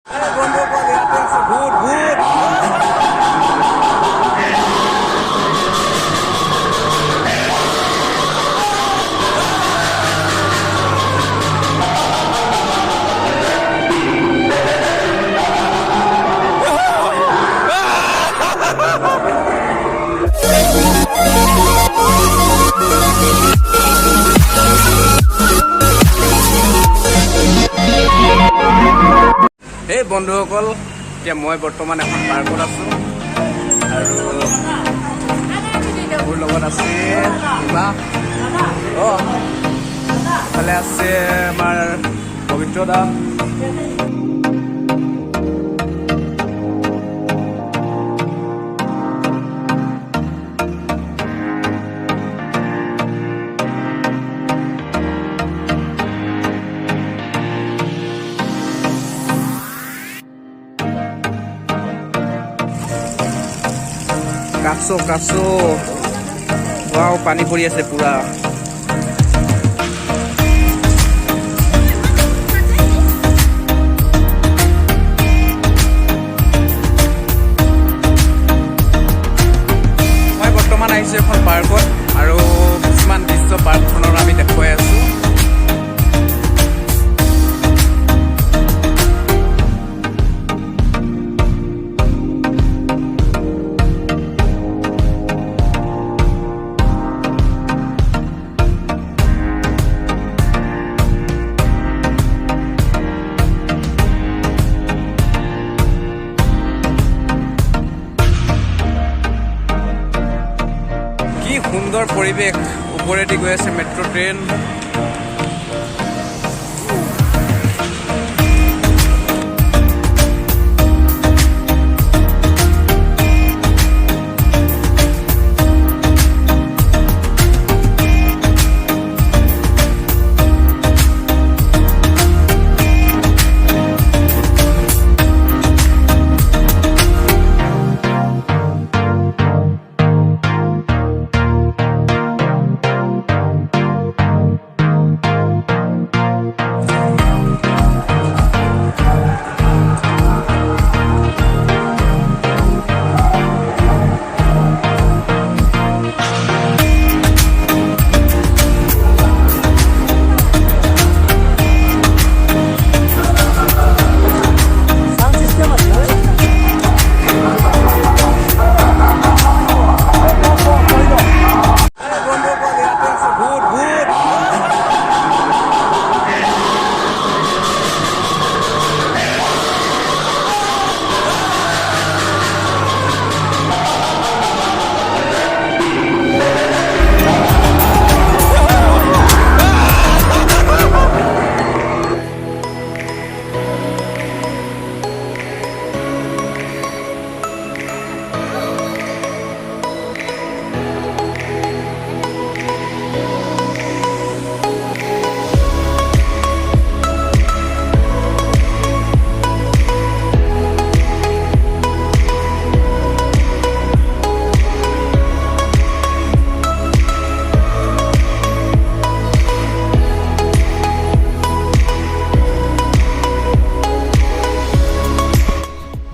আৰে বন্ধুসকল ইয়াতে আছে ভূত ভূত এই বন্ধুসকল এতিয়া মই বৰ্তমান এখন পাৰ্কত আছোঁ আৰু মোৰ লগত আছে কিবা ইফালে আছে আমাৰ পবিত্ৰ দা কাছো ৱাও পানী পৰি আছে পুৰা মই বৰ্তমান আহিছোঁ এখন পাৰ্কত আৰু কিছুমান দৃশ্য পাৰ্কখনৰ আমি দেখুৱাই আছোঁ সুন্দৰ পৰিৱেশ ওপৰেদি গৈ আছে মেট্ৰ' ট্ৰেইন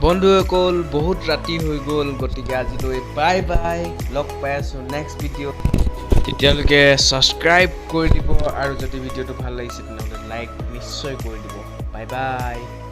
বন্ধুসকল বহুত ৰাতি হৈ গ'ল গতিকে আজিলৈ বাই বাই লগ পাই আছোঁ নেক্সট ভিডিঅ' তেতিয়ালৈকে ছাবস্ক্ৰাইব কৰি দিব আৰু যদি ভিডিঅ'টো ভাল লাগিছে তেনেহ'লে লাইক নিশ্চয় কৰি দিব বাই বাই